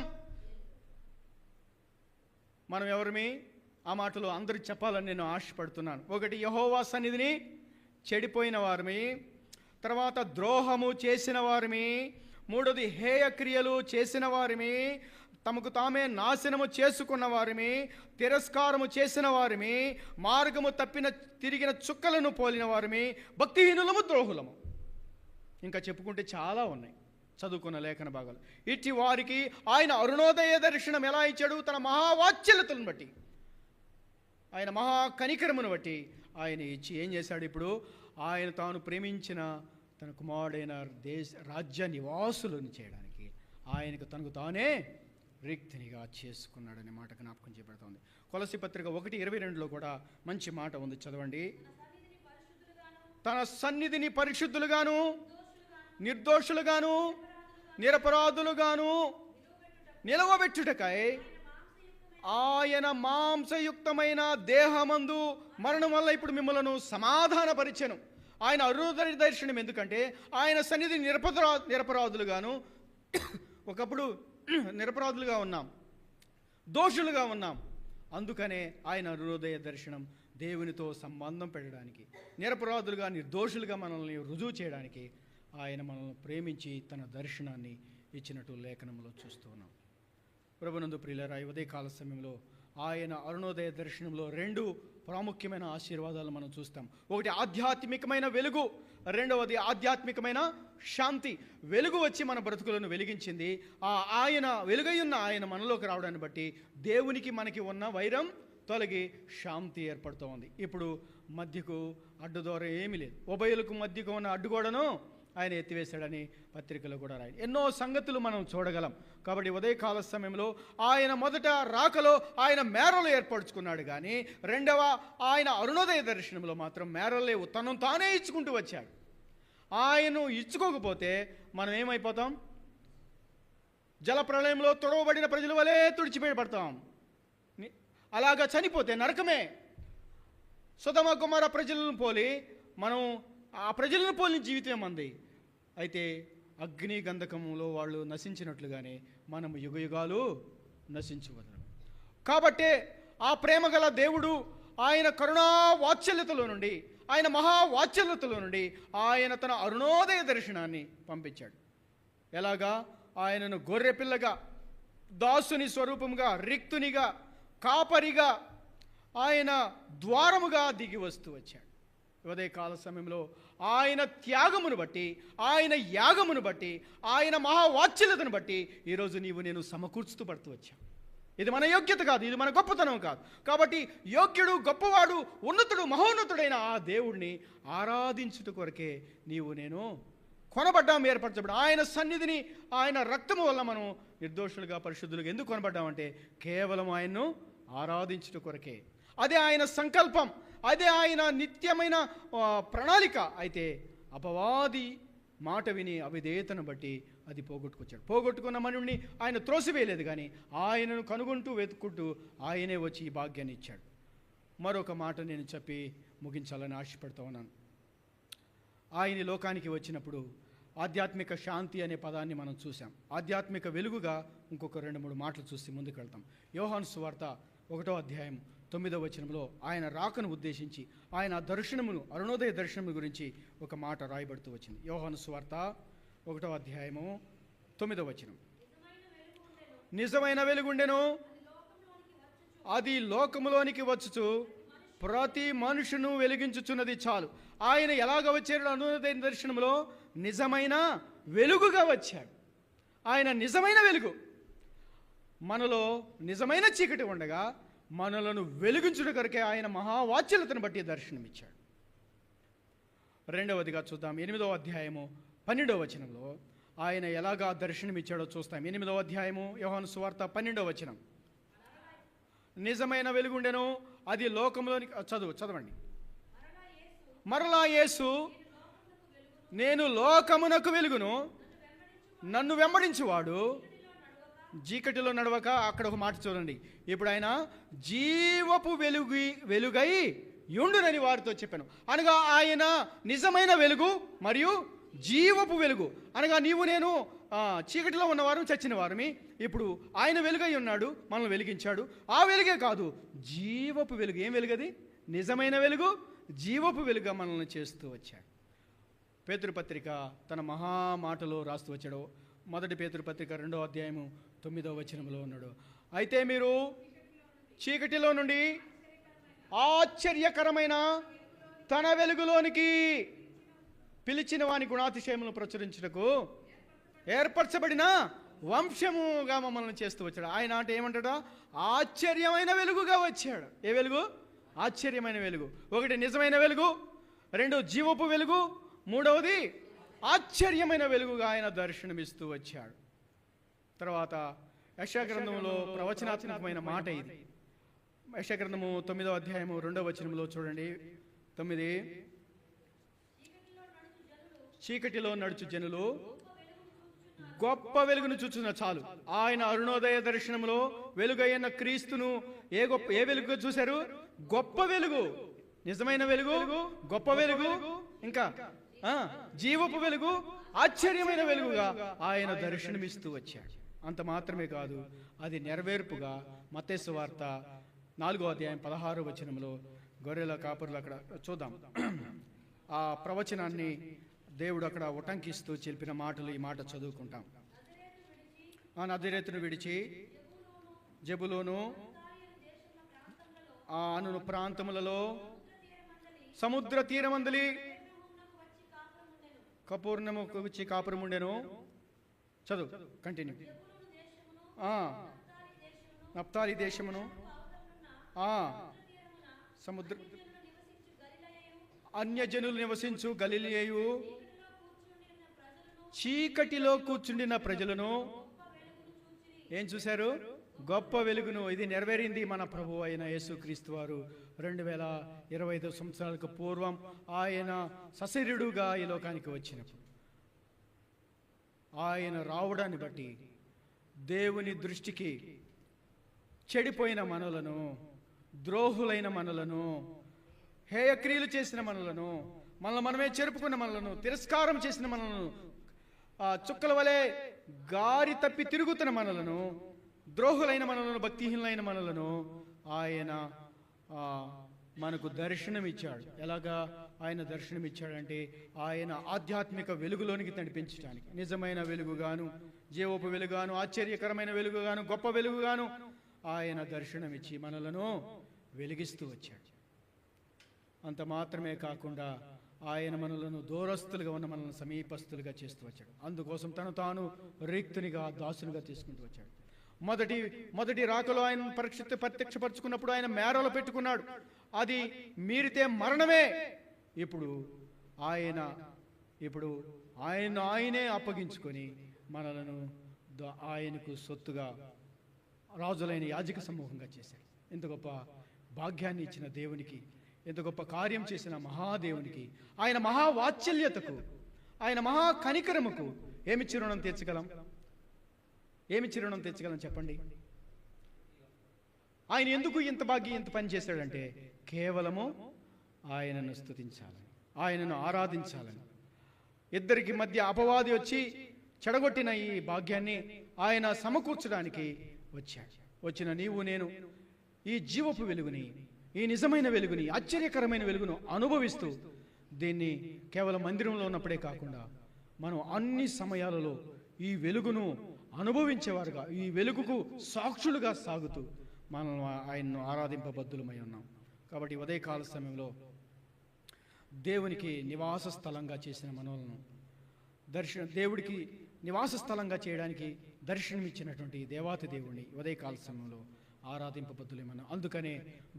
మనం ఎవరిమి? ఆ మాటలు అందరికి చెప్పాలని నేను ఆశపడుతున్నాను. ఒకటి, యెహోవా సన్నిధిని చెడిపోయిన వారిమి. తర్వాత ద్రోహము చేసిన వారిమి. మూడోది, హేయ క్రియలు చేసిన వారిమి. తమకు తామే నాశనము చేసుకున్న వారిమి. తిరస్కారము చేసిన వారిమి. మార్గము తిరిగిన చుక్కలను పోలిన వారిమి. భక్తిహీనులము, ద్రోహులము. ఇంకా చెప్పుకుంటే చాలా ఉన్నాయి చదువుకున్న లేఖన భాగాలు. ఇట్టి వారికి ఆయన అరుణోదయ దర్శనం ఎలా ఇచ్చాడు? తన మహావాత్సల్యతను బట్టి, ఆయన మహా కనికరమును బట్టి ఆయన ఇచ్చి ఏం చేశాడు? ఇప్పుడు ఆయన తాను ప్రేమించిన తన కుమారుడైన రాజ్య నివాసులను చేయడానికి ఆయనకు తనకు తానే రిక్తినిగా చేసుకున్నాడనే మాట జ్ఞాపకం చేయబడుతోంది. కొలస్సీ పత్రిక 1:22లో కూడా మంచి మాట ఉంది, చదవండి. తన సన్నిధిని పరిశుద్ధులుగాను, నిర్దోషులుగాను, నిరపరాధులుగాను నిలవబెట్టుటకై ఆయన మాంసయుక్తమైన దేహమందు మరణం వల్ల ఇప్పుడు మిమ్మల్ని సమాధానపరిచెను. ఆయన అరుణోదయ దర్శనం ఎందుకంటే ఆయన సన్నిధి నిరపరాధులుగాను, ఒకప్పుడు నిరపరాధులుగా ఉన్నాం, దోషులుగా ఉన్నాం. అందుకనే ఆయన అరుణోదయ దర్శనం దేవునితో సంబంధం పెట్టడానికి, నిరపరాధులుగా నిర్దోషులుగా మనల్ని రుజువు చేయడానికి ఆయన మనల్ని ప్రేమించి తన దర్శనాన్ని ఇచ్చినట్టు లేఖనంలో చూస్తూ ఉన్నాం. ప్రభునందు ప్రియులారా, ఈ ఉదయకాల సమయంలో ఆయన అరుణోదయ దర్శనంలో రెండు ప్రాముఖ్యమైన ఆశీర్వాదాలు మనం చూస్తాం. ఒకటి ఆధ్యాత్మికమైన వెలుగు, రెండవది ఆధ్యాత్మికమైన శాంతి. వెలుగు వచ్చి మన బ్రతుకులను వెలిగించింది. ఆయన వెలుగై ఉన్న ఆయన మనలోకి రావడాన్ని బట్టి దేవునికి మనకి ఉన్న వైరం తొలగి శాంతి ఏర్పడుతూ ఉంది. ఇప్పుడు మధ్యకు అడ్డుదోర ఏమీ లేదు. ఉభయులకు మధ్యకు ఉన్న అడ్డుగోడను ఆయన ఎత్తివేశాడని పత్రికలో కూడా రాయి. ఎన్నో సంగతులు మనం చూడగలం. కాబట్టి ఉదయకాల సమయంలో ఆయన మొదట రాకలో ఆయన మేరలు ఏర్పరచుకున్నాడు, కానీ రెండవ ఆయన అరుణోదయ దర్శనంలో మాత్రం మేరలు లేవు, తనను తానే ఇచ్చుకుంటూ వచ్చాడు. ఆయన్ను ఇచ్చుకోకపోతే మనం ఏమైపోతాం? జలప్రళయంలో తొడవబడిన ప్రజల వలె తుడిచిపెట్టబడతాం. అలాగా చనిపోతే నరకమే. సొదొమ గొమొర్రా ప్రజలను పోలి మనం ఆ ప్రజలను పోలిన జీవితం మంది. అయితే అగ్ని గంధకములో వాళ్ళు నశించినట్లుగానే మనం యుగయుగాలు నశించవదనం. కాబట్టే ఆ ప్రేమగల దేవుడు ఆయన కరుణా వాత్సల్యతలో నుండి, ఆయన మహావాత్సల్యతలో నుండి ఆయన తన అరుణోదయ దర్శనాన్ని పంపించాడు. ఎలాగా? ఆయనను గొర్రెపిల్లగా, దాసుని స్వరూపంగా, రిక్తునిగా, కాపరిగా, ఆయన ద్వారముగా దిగి వస్తూ వచ్చాడు. ఉదయకాల సమయంలో ఆయన త్యాగమును బట్టి, ఆయన యాగమును బట్టి, ఆయన మహావాత్సల్యతను బట్టి ఈరోజు నీవు నేను సమకూర్చుతూ పడుతూ వచ్చావు. ఇది మన యోగ్యత కాదు, ఇది మన గొప్పతనం కాదు. కాబట్టి యోగ్యుడు, గొప్పవాడు, ఉన్నతుడు, మహోన్నతుడైన ఆ దేవుడిని ఆరాధించుట కొరకే నీవు నేను కొనబడ్డాం, ఏర్పరచబడ్డాం. ఆయన సన్నిధిని, ఆయన రక్తము వల్ల మనం నిర్దోషులుగా, పరిశుద్ధులుగా ఎందుకు కొనబడ్డామంటే కేవలం ఆయన్ను ఆరాధించుట కొరకే. అదే ఆయన సంకల్పం, అదే ఆయన నిత్యమైన ప్రణాళిక. అయితే అపవాది మాట విని అవిధేయతను బట్టి అది పోగొట్టుకొచ్చాడు. పోగొట్టుకున్న మనుడిని ఆయన త్రోసివేయలేదు, కానీ ఆయనను కనుగొంటూ వెతుక్కుంటూ ఆయనే వచ్చి ఈ భాగ్యాన్ని ఇచ్చాడు. మరొక మాట నేను చెప్పి ముగించాలని ఆశపడుతూ ఉన్నాను. ఆయన లోకానికి వచ్చినప్పుడు ఆధ్యాత్మిక శాంతి అనే పదాన్ని మనం చూసాం. ఆధ్యాత్మిక వెలుగుగా ఇంకొక 2-3 మాటలు చూసి ముందుకు వెళ్తాం. యోహాను సువార్త 1వ అధ్యాయం 9వ వచనంలో ఆయన రాకను ఉద్దేశించి, ఆయన దర్శనమును, అరుణోదయ దర్శనము గురించి ఒక మాట రాయబడుతూ వచ్చింది. యోహాను సువార్త 1వ అధ్యాయము 9వ వచనం. నిజమైన వెలుగుండెను, అది లోకములోనికి వచ్చుచు ప్రతి మనుషును వెలిగించుచున్నది చాలు. ఆయన ఎలాగ వచ్చాడు? అరుణోదయ దర్శనంలో నిజమైన వెలుగుగా వచ్చాడు. ఆయన నిజమైన వెలుగు. మనలో నిజమైన చీకటి ఉండగా మనలను వెలిగించుట కొరకే ఆయన మహావాత్సల్యతను బట్టి దర్శనమిచ్చాడు. రెండవదిగా చూద్దాం. 8వ అధ్యాయము 12వ వచనంలో ఆయన ఎలాగా దర్శనమిచ్చాడో చూస్తాం. 8వ అధ్యాయము యోహాను సువార్త 12వ వచనం. నిజమైన వెలుగుండెను, అది లోకంలోనికి చదవండి. మరలా యేసు, నేను లోకమునకు వెలుగును, నన్ను వెంబడించువాడు చీకటిలో నడవక. అక్కడ ఒక మాట చూడండి. ఇప్పుడు ఆయన జీవపు వెలుగై యుండునని వారితో చెప్పాను. అనగా ఆయన నిజమైన వెలుగు మరియు జీవపు వెలుగు. అనగా నీవు నేను చీకటిలో ఉన్నవారు, చచ్చిన వారమి. ఇప్పుడు ఆయన వెలుగై ఉన్నాడు, మనల్ని వెలిగించాడు. ఆ వెలుగే కాదు, జీవపు వెలుగు. ఏం వెలుగది? నిజమైన వెలుగు, జీవపు వెలుగుగా మనల్ని చేస్తూ వచ్చాడు. పేతురుపత్రిక తన మహామాటలో రాస్తూ వచ్చాడు. 1 పేతురుపత్రిక 2వ అధ్యాయము 9వ వచనంలో ఉన్నాడు. అయితే మీరు చీకటిలో నుండి ఆశ్చర్యకరమైన తన వెలుగులోనికి పిలిచిన వాని గుణాతిశయములను ప్రచురించుటకు ఏర్పరచబడిన వంశముగా మమ్మల్ని చేస్తూ వచ్చాడు. ఆయన అంటే ఏమంటాడా? ఆశ్చర్యమైన వెలుగుగా వచ్చాడు. ఏ వెలుగు? ఆశ్చర్యమైన వెలుగు. ఒకటి నిజమైన వెలుగు, 2 జీవపు వెలుగు, 3వది ఆశ్చర్యమైన వెలుగుగా ఆయన దర్శనమిస్తూ వచ్చాడు. తర్వాత యెషయా గ్రంథంలో ప్రవచనాత్మకమైన మాట ఇది. యెషయా గ్రంథము 9వ అధ్యాయము 2వ వచనంలో చూడండి. 9, చీకటిలో నడుచు జనులు గొప్ప వెలుగును చూచున్న చాలు. ఆయన అరుణోదయ దర్శనంలో వెలుగైన క్రీస్తును ఏ వెలుగు చూశారు? గొప్ప వెలుగు, నిజమైన వెలుగు, గొప్ప వెలుగు, ఇంకా జీవపు వెలుగు, ఆశ్చర్యమైన వెలుగుగా ఆయన దర్శనమిస్తూ వచ్చాడు. అంత మాత్రమే కాదు, అది నెరవేర్పుగా మత్తయి సువార్త 4వ అధ్యాయం 16వ వచనంలో గొర్రెల కాపరులు అక్కడ చూద్దాం. ఆ ప్రవచనాన్ని దేవుడు అక్కడ ఉటంకిస్తూ చెప్పిన మాటలు, ఈ మాట చదువుకుంటాం. ఆ నజరేతును విడిచి జెబులోను ఆ అను ప్రాంతములలో సముద్ర తీరమందలి కపూర్ణముకు వచ్చి కాపురముండెను. చదువు, కంటిన్యూ. నప్తాలి దేశమును సముద్ర అన్యజనులు నివసించు గలిలయయు చీకటిలో కూర్చుండిన ప్రజలను ఏం చూశారు? గొప్ప వెలుగును. ఇది నెరవేరింది మన ప్రభు అయిన యేసుక్రీస్తు వారు 2025 సంవత్సరాలకు పూర్వం ఆయన సశరీరుడుగా ఈ లోకానికి వచ్చినప్పుడు ఆయన రావడాన్ని బట్టి దేవుని దృష్టికి చెడిపోయిన మనలను, ద్రోహులైన మనలను, హేయక్రియలు చేసిన మనలను, మనమే చెరుపుకున్న మనలను, తిరస్కారం చేసిన మనలను, చుక్కల వలె గారి తప్పి తిరుగుతున్న మనలను, ద్రోహులైన మనలను, భక్తిహీనులైన మనలను ఆయన మనకు దర్శనమిచ్చాడు. ఎలాగా ఆయన దర్శనమిచ్చాడంటే ఆయన ఆధ్యాత్మిక వెలుగులోనికి నడిపించడానికి, నిజమైన వెలుగుగాను, జీవపు వెలుగాను, ఆశ్చర్యకరమైన వెలుగుగాను, గొప్ప వెలుగుగాను ఆయన దర్శనమిచ్చి మనలను వెలిగిస్తూ వచ్చాడు. అంత మాత్రమే కాకుండా ఆయన మనలను దూరస్తులుగా ఉన్న మనల్ని సమీపస్తులుగా చేస్తూ వచ్చాడు. అందుకోసం తను తాను రిక్తునిగా, దాసునిగా తీసుకుంటూ వచ్చాడు. మొదటి రాకలో ఆయన ప్రత్యక్షపరుచుకున్నప్పుడు ఆయన మేరలో పెట్టుకున్నాడు. అది మీరితే మరణమే. ఇప్పుడు ఆయనే అప్పగించుకొని మనలను ఆయనకు సొత్తుగా రాజులైన యాజక సమూహంగా చేశాడు. ఎంత గొప్ప భాగ్యాన్ని ఇచ్చిన దేవునికి, ఎంత గొప్ప కార్యం చేసిన మహాదేవునికి, ఆయన మహావాత్సల్యతకు, ఆయన మహా కనికరముకు ఏమిచ్చి రుణం తీర్చగలం? చెప్పండి. ఆయన ఎందుకు ఇంత పని చేశాడంటే కేవలము ఆయనను స్తుతించాలని, ఆయనను ఆరాధించాలని. ఇద్దరికి మధ్య అపవాది వచ్చి చెడగొట్టిన ఈ భాగ్యాన్ని ఆయన సమకూర్చడానికి వచ్చిన నీవు నేను ఈ జీవపు వెలుగుని, ఈ నిజమైన వెలుగుని, ఆశ్చర్యకరమైన వెలుగును అనుభవిస్తూ, దీన్ని కేవలం మందిరంలో ఉన్నప్పుడే కాకుండా మనం అన్ని సమయాలలో ఈ వెలుగును అనుభవించేవారుగా, ఈ వెలుగుకు సాక్షులుగా సాగుతూ మనం ఆయన్ను ఆరాధింపబద్ధులమై ఉన్నాం. కాబట్టి ఉదయకాల సమయంలో దేవునికి నివాస స్థలంగా చేసిన మనలను దేవుడికి నివాస స్థలంగా చేయడానికి దర్శనమిచ్చినటువంటి దేవాతి దేవుణ్ణి ఉదయకాల సమయంలో ఆరాధింపబద్ధులేమన్నా. అందుకనే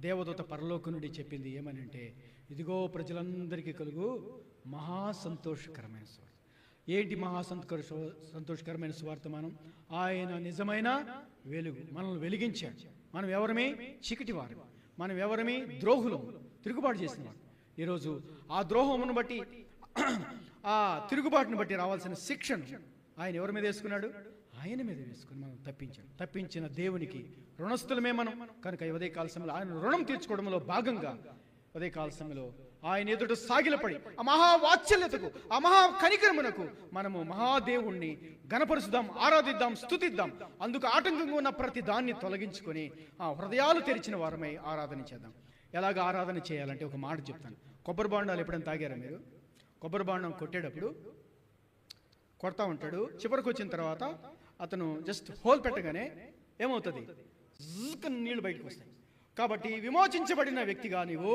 దేవదూత పరలోకం నుండి చెప్పింది ఏమనంటే, ఇదిగో ప్రజలందరికీ కలుగు మహాసంతోషకరమైన స్వార్థ. ఏంటి సంతోషకరమైన స్వార్థమానం? ఆయన నిజమైన వెలుగు మనల్ని వెలిగించాడు. మనం ఎవరమే? చీకటి వారు. మనం ఎవరమే? ద్రోహులం, తిరుగుబాటు చేసిన వారు. ఈరోజు ఆ ద్రోహమును బట్టి, ఆ తిరుగుబాటును బట్టి రావాల్సిన శిక్షను ఆయన ఎవరి మీద వేసుకున్నాడు? ఆయన మీద వేసుకుని మనం తప్పించిన దేవునికి రుణస్థులమే మనం. కనుక ఉదయకాల సమయంలో ఆయన రుణం తీర్చుకోవడంలో భాగంగా ఉదయకాల సమయంలో ఆయన ఎదుట సాగిలపడి ఆ మహావాత్సల్యతకు, ఆ మహా కనికరమునకు మనము మహాదేవుణ్ణి గణపరుచుదాం, ఆరాధిద్దాం, స్తుతిద్దాం. అందుకు ఆటంకంగా ఉన్న ప్రతి దాన్ని తొలగించుకొని ఆ హృదయాలు తెరిచిన వారమై ఆరాధన చేద్దాం. ఎలాగ ఆరాధన చేయాలంటే ఒక మాట చెప్తాను. కొబ్బరి బాండాలు ఎప్పుడైనా తాగారా మీరు? కొబ్బరి బాండం కొట్టేటప్పుడు కొడతా ఉంటాడు. చివరికి వచ్చిన తర్వాత అతను జస్ట్ హోల్ పెట్టగానే ఏమవుతుంది? నీళ్లు బయటకు వస్తాయి. కాబట్టి విమోచించబడిన వ్యక్తిగా, నీవు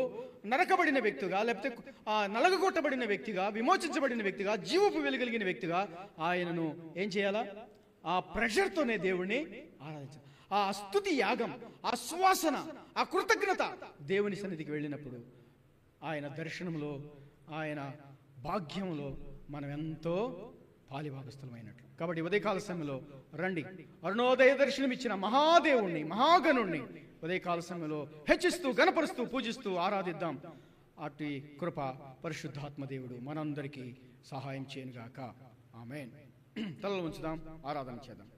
నరకబడిన వ్యక్తిగా, లేకపోతే నలగగొట్టబడిన వ్యక్తిగా, విమోచించబడిన వ్యక్తిగా, జీవపు వెలుగలిగిన వ్యక్తిగా ఆయనను ఏం చేయాలా? ఆ ప్రెషర్తోనే దేవుణ్ణి ఆరాధించాలి. ఆ స్తుతి యాగం, ఆ సువాసన, ఆ కృతజ్ఞత దేవుని సన్నిధికి వెళ్ళినప్పుడు ఆయన దర్శనంలో, ఆయన భాగ్యంలో మనం ఎంతో పాలిభాగస్థలమైనట్లు. కాబట్టి ఉదయకాల సమయంలో రండి, అరుణోదయ దర్శనం ఇచ్చిన మహాదేవుణ్ణి, మహాగణుణ్ణి ఉదయకాల సమయంలో హెచ్చిస్తూ, గణపరుస్తూ, పూజిస్తూ ఆరాధిద్దాం. అటు కృప పరిశుద్ధాత్మ దేవుడు మనందరికీ సహాయం చేయనుగాక. ఆమేన్. తలలు ఉంచుదాం, ఆరాధన చేద్దాం.